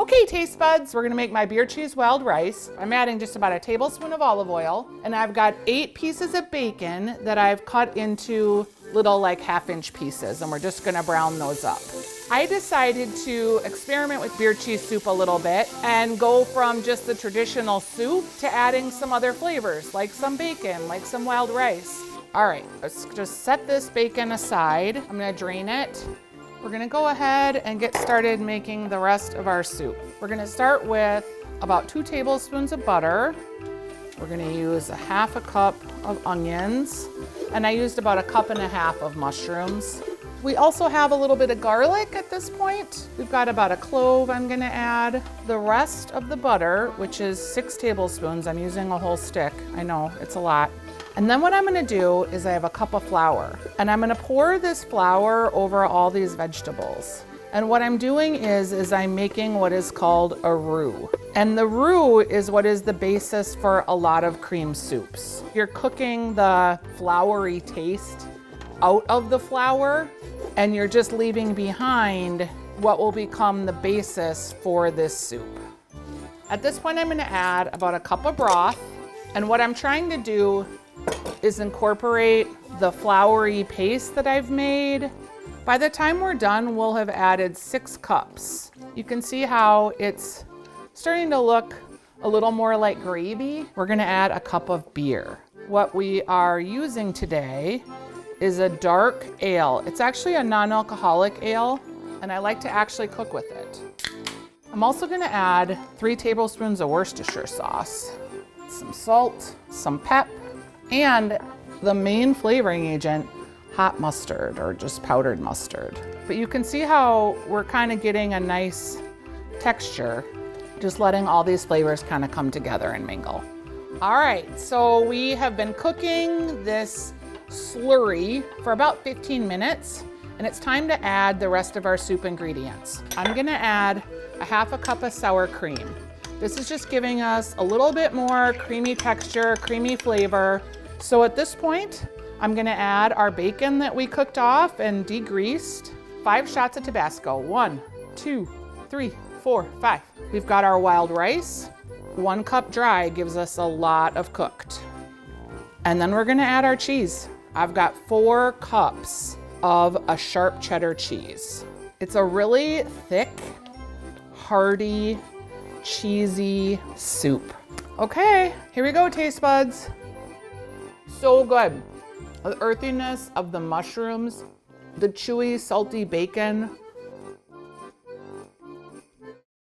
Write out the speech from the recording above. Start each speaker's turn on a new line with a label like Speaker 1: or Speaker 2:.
Speaker 1: Okay, taste buds, we're gonna make my beer cheese wild rice. I'm adding just about a tablespoon of olive oil, and I've got 8 pieces of bacon that I've cut into little like 1/2-inch pieces, and we're just gonna brown those up. I decided to experiment with beer cheese soup a little bit and go from just the traditional soup to adding some other flavors, like some bacon, like some wild rice. All right, let's just set this bacon aside. I'm gonna drain it. We're gonna go ahead and get started making the rest of our soup. We're gonna start with about 2 tablespoons of butter. We're gonna use 1/2 cup of onions, and I used about 1.5 cups of mushrooms. We also have a little bit of garlic at this point. We've got about a clove I'm gonna add. The rest of the butter, which is 6 tablespoons, I'm using a whole stick. I know, it's a lot. And then what I'm gonna do is I have a cup of flour, and I'm gonna pour this flour over all these vegetables. And what I'm doing is I'm making what is called a roux. And the roux is what is the basis for a lot of cream soups. You're cooking the floury taste out of the flour, and you're just leaving behind what will become the basis for this soup. At this point, I'm gonna add about a cup of broth. And what I'm trying to do is incorporate the floury paste that I've made. By the time we're done, we'll have added 6 cups. You can see how it's starting to look a little more like gravy. We're gonna add a cup of beer. What we are using today is a dark ale. It's actually a non-alcoholic ale, and I like to actually cook with it. I'm also gonna add 3 tablespoons of Worcestershire sauce, some salt, some pep, and the main flavoring agent, hot mustard or just powdered mustard. But you can see how we're kind of getting a nice texture, just letting all these flavors kind of come together and mingle. All right, so we have been cooking this slurry for about 15 minutes, and it's time to add the rest of our soup ingredients. I'm gonna add 1/2 cup of sour cream. This is just giving us a little bit more creamy texture, creamy flavor. So at this point, I'm gonna add our bacon that we cooked off and degreased. 5 shots of Tabasco. 1, 2, 3, 4, 5. We've got our wild rice. 1 cup dry gives us a lot of cooked. And then we're gonna add our cheese. I've got 4 cups of a sharp cheddar cheese. It's a really thick, hearty, cheesy soup. Okay, here we go, taste buds. So good. The earthiness of the mushrooms, the chewy, salty bacon,